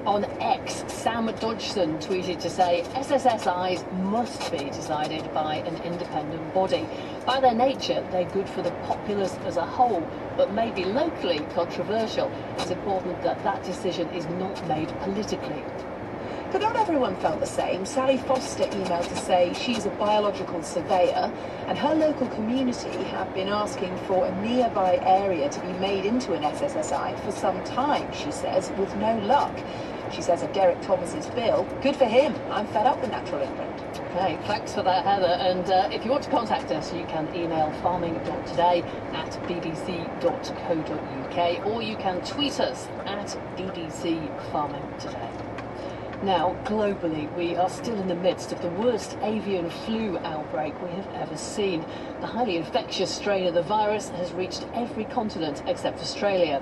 On X, Sam Dodgson tweeted to say SSSIs must be decided by an independent body. By their nature, they're good for the populace as a whole, but may be locally controversial. It's important that that decision is not made politically. But not everyone felt the same. Sally Foster emailed to say she's a biological surveyor and her local community have been asking for a nearby area to be made into an SSSI for some time, she says, with no luck. She says of Derek Thomas's bill, good for him. I'm fed up with Natural England. Okay, thanks for that, Heather. And if you want to contact us, you can email farming.today@bbc.co.uk or you can tweet us at BBC Farming Today. Now, globally, we are still in the midst of the worst avian flu outbreak we have ever seen. The highly infectious strain of the virus has reached every continent except Australia.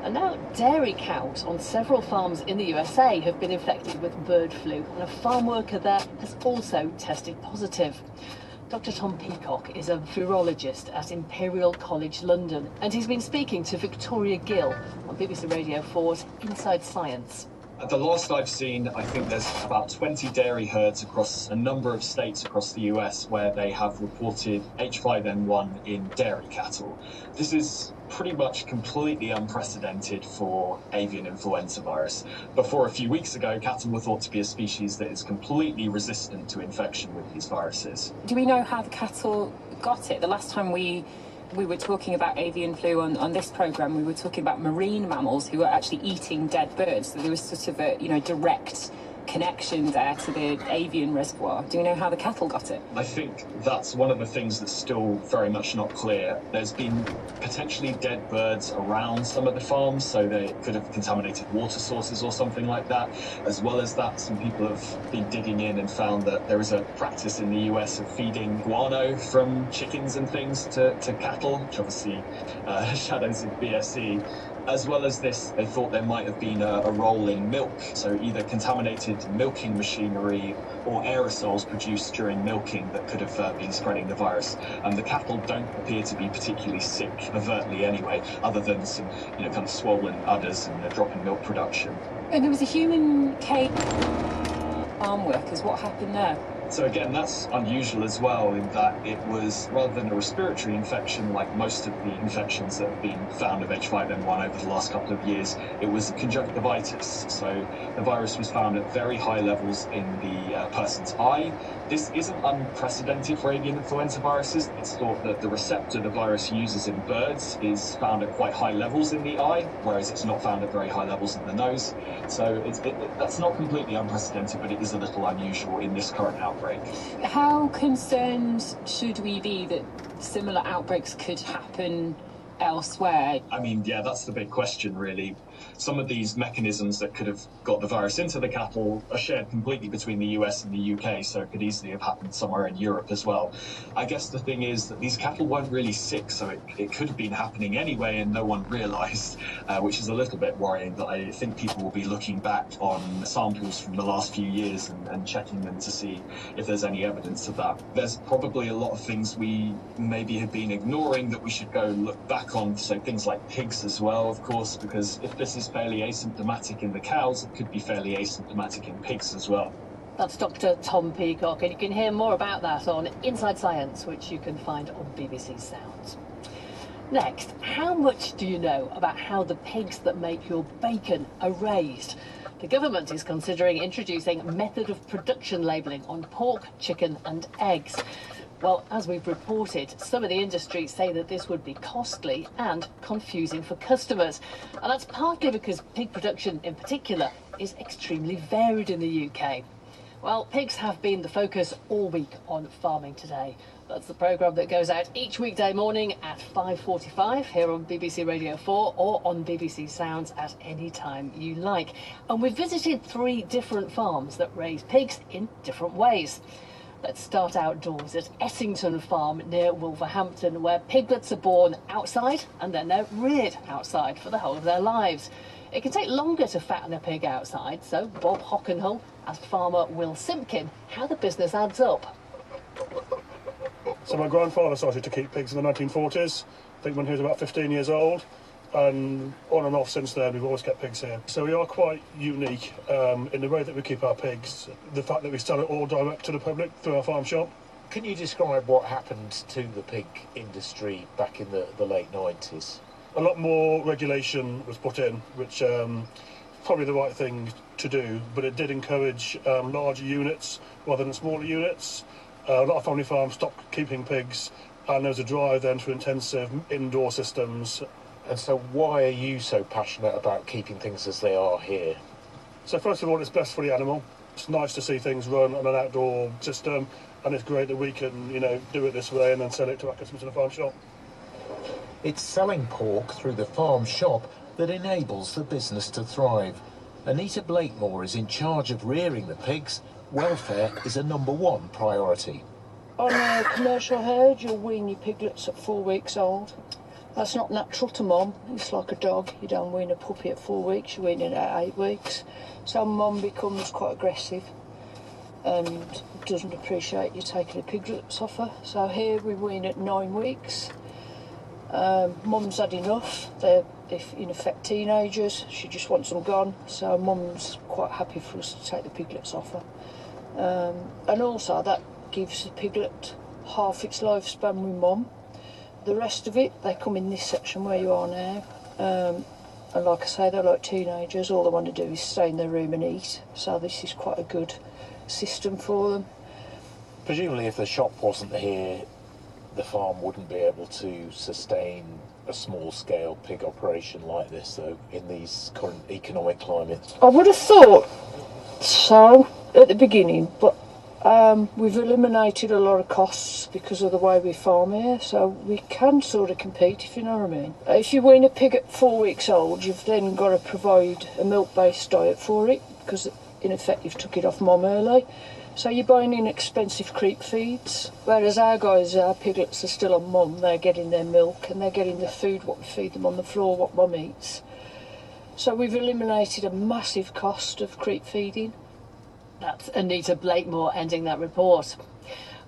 And now dairy cows on several farms in the USA have been infected with bird flu, and a farm worker there has also tested positive. Dr. Tom Peacock is a virologist at Imperial College London, and he's been speaking to Victoria Gill on BBC Radio 4's Inside Science. At the last I've seen, I think there's about 20 dairy herds across a number of states across the US where they have reported H5N1 in dairy cattle. This is pretty much completely unprecedented for avian influenza virus. Before a few weeks ago, cattle were thought to be a species that is completely resistant to infection with these viruses. Do we know how the cattle got it? The last time we were talking about avian flu on this programme, we were talking about marine mammals who were actually eating dead birds. So there was sort of a, direct connection there to the avian reservoir. Do we know how the cattle got it? I think that's one of the things that's still very much not clear. There's been potentially dead birds around some of the farms, so they could have contaminated water sources or something like that. As well as that, some people have been digging in and found that there is a practice in the US of feeding guano from chickens and things to cattle, which obviously shadows of BSE. As well as this, they thought there might have been a role in milk, so either contaminated milking machinery or aerosols produced during milking that could have been spreading the virus. And the cattle don't appear to be particularly sick, overtly anyway, other than some, kind of swollen udders and a drop in milk production. And there was a human case farm workers. What happened there? So again, that's unusual as well in that it was, rather than a respiratory infection like most of the infections that have been found of H5N1 over the last couple of years, it was conjunctivitis. So the virus was found at very high levels in the person's eye. This isn't unprecedented for avian influenza viruses. It's thought that the receptor the virus uses in birds is found at quite high levels in the eye, whereas it's not found at very high levels in the nose. So that's not completely unprecedented, but it is a little unusual in this current outbreak. How concerned should we be that similar outbreaks could happen elsewhere? I mean, yeah, that's the big question, really. Some of these mechanisms that could have got the virus into the cattle are shared completely between the US and the UK, so it could easily have happened somewhere in Europe as well. I guess the thing is that these cattle weren't really sick, so it could have been happening anyway and no one realised, which is a little bit worrying. That I think people will be looking back on samples from the last few years and checking them to see if there's any evidence of that. There's probably a lot of things we maybe have been ignoring that we should go look back on, so things like pigs as well, of course, because if this is fairly asymptomatic in the cows, it could be fairly asymptomatic in pigs as well. That's Dr. Tom Peacock, and you can hear more about that on Inside Science, which you can find on BBC Sounds. Next, how much do you know about how the pigs that make your bacon are raised? The government is considering introducing method of production labelling on pork, chicken and eggs. Well, as we've reported, some of the industry say that this would be costly and confusing for customers. And that's partly because pig production in particular is extremely varied in the UK. Well, pigs have been the focus all week on Farming Today. That's the programme that goes out each weekday morning at 5:45 here on BBC Radio 4 or on BBC Sounds at any time you like. And we've visited 3 different farms that raise pigs in different ways. Let's start outdoors at Essington Farm near Wolverhampton, where piglets are born outside and then they're reared outside for the whole of their lives. It can take longer to fatten a pig outside, so Bob Hockenhull asked farmer Will Simpkin how the business adds up. So my grandfather started to keep pigs in the 1940s. I think when he was about 15 years old. and on and off since then we've always kept pigs here. So we are quite unique in the way that we keep our pigs, the fact that we sell it all direct to the public through our farm shop. Can you describe what happened to the pig industry back in the late 90s? A lot more regulation was put in, which probably the right thing to do, but it did encourage larger units rather than smaller units. A lot of family farms stopped keeping pigs, and there was a drive then for intensive indoor systems. And so why are you so passionate about keeping things as they are here? So first of all, it's best for the animal. It's nice to see things run on an outdoor system, and it's great that we can, do it this way and then sell it to our customers in a farm shop. It's selling pork through the farm shop that enables the business to thrive. Anita Blakemore is in charge of rearing the pigs. Welfare is a #1 priority. On a commercial herd, you'll wean your piglets at 4 weeks old. That's not natural to mum. It's like a dog. You don't wean a puppy at 4 weeks, you wean it at 8 weeks. So mum becomes quite aggressive and doesn't appreciate you taking the piglets off her. So here we wean at 9 weeks. Mum's had enough. They're, in effect, teenagers. She just wants them gone. So mum's quite happy for us to take the piglets off her. And also that gives the piglet half its lifespan with mum. The rest of it, they come in this section where you are now. And like I say, they're like teenagers. All they want to do is stay in their room and eat. So this is quite a good system for them. Presumably if the shop wasn't here, the farm wouldn't be able to sustain a small-scale pig operation like this, though, in these current economic climates. I would have thought so at the beginning, but we've eliminated a lot of costs because of the way we farm here, so we can sort of compete, if you know what I mean. If you wean a pig at 4 weeks old, you've then got to provide a milk-based diet for it, because in effect you've took it off mum early. So you're buying inexpensive creep feeds, whereas our piglets are still on mum. They're getting their milk and they're getting the food, what we feed them on the floor, what mum eats. So we've eliminated a massive cost of creep feeding. That's Anita Blakemore ending that report.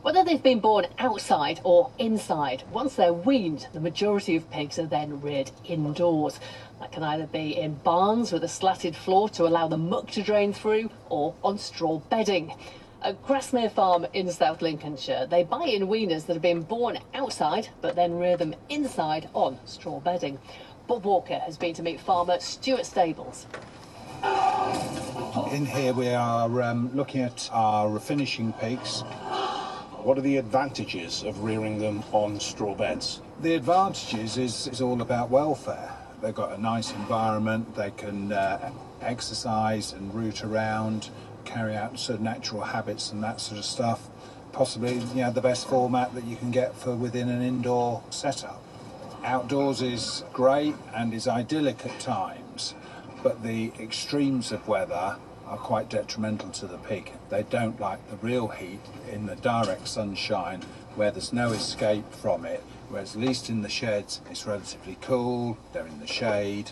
Whether they've been born outside or inside, once they're weaned, the majority of pigs are then reared indoors. That can either be in barns with a slatted floor to allow the muck to drain through, or on straw bedding. At Grasmere Farm in South Lincolnshire, they buy in weaners that have been born outside, but then rear them inside on straw bedding. Bob Walker has been to meet farmer Stuart Stables. In here we are looking at our finishing pigs. What are the advantages of rearing them on straw beds? The advantages is all about welfare. They've got a nice environment, they can exercise and root around, carry out sort of natural habits and that sort of stuff. Possibly, the best format that you can get for within an indoor setup. Outdoors is great and is idyllic at times, but the extremes of weather are quite detrimental to the pig. They don't like the real heat in the direct sunshine where there's no escape from it, whereas at least in the sheds it's relatively cool, they're in the shade,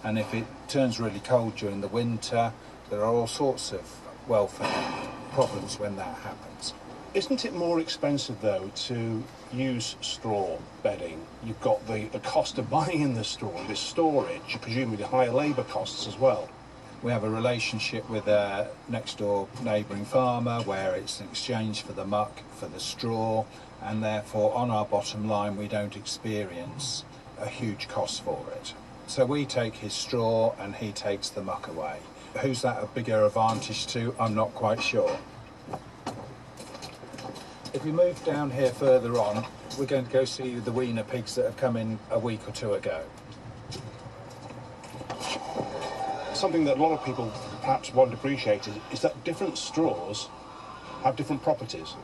and if it turns really cold during the winter, there are all sorts of welfare problems when that happens. Isn't it more expensive, though, to use straw bedding? You've got the cost of buying in the straw, the storage, presumably higher labour costs as well. We have a relationship with a next door neighbouring farmer where it's an exchange for the muck, for the straw, and therefore on our bottom line we don't experience a huge cost for it. So we take his straw and he takes the muck away. Who's that a bigger advantage to? I'm not quite sure. If we move down here further on, we're going to go see the weaner pigs that have come in a week or two ago. Something that a lot of people perhaps won't appreciate is that different straws have different properties.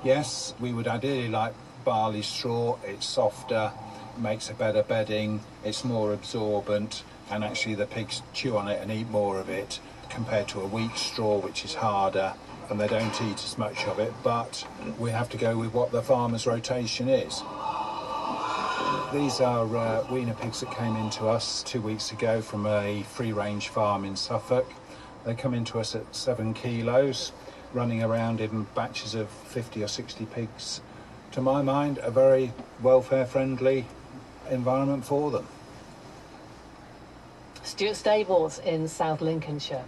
Yes, we would ideally like barley straw. It's softer, makes a better bedding, it's more absorbent, and actually the pigs chew on it and eat more of it compared to a wheat straw, which is harder, and they don't eat as much of it, but we have to go with what the farmer's rotation is. These are weaner pigs that came into us 2 weeks ago from a free-range farm in Suffolk. They come into us at 7 kilos, running around in batches of 50 or 60 pigs. To my mind, a very welfare-friendly environment for them. Stuart Stables in South Lincolnshire.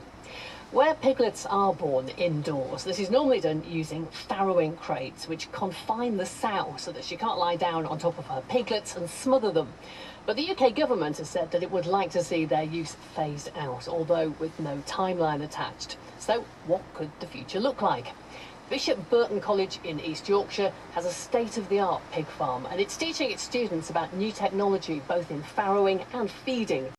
Where piglets are born indoors, this is normally done using farrowing crates, which confine the sow so that she can't lie down on top of her piglets and smother them. But the UK government has said that it would like to see their use phased out, although with no timeline attached. So what could the future look like? Bishop Burton College in East Yorkshire has a state-of-the-art pig farm, and it's teaching its students about new technology both in farrowing and feeding.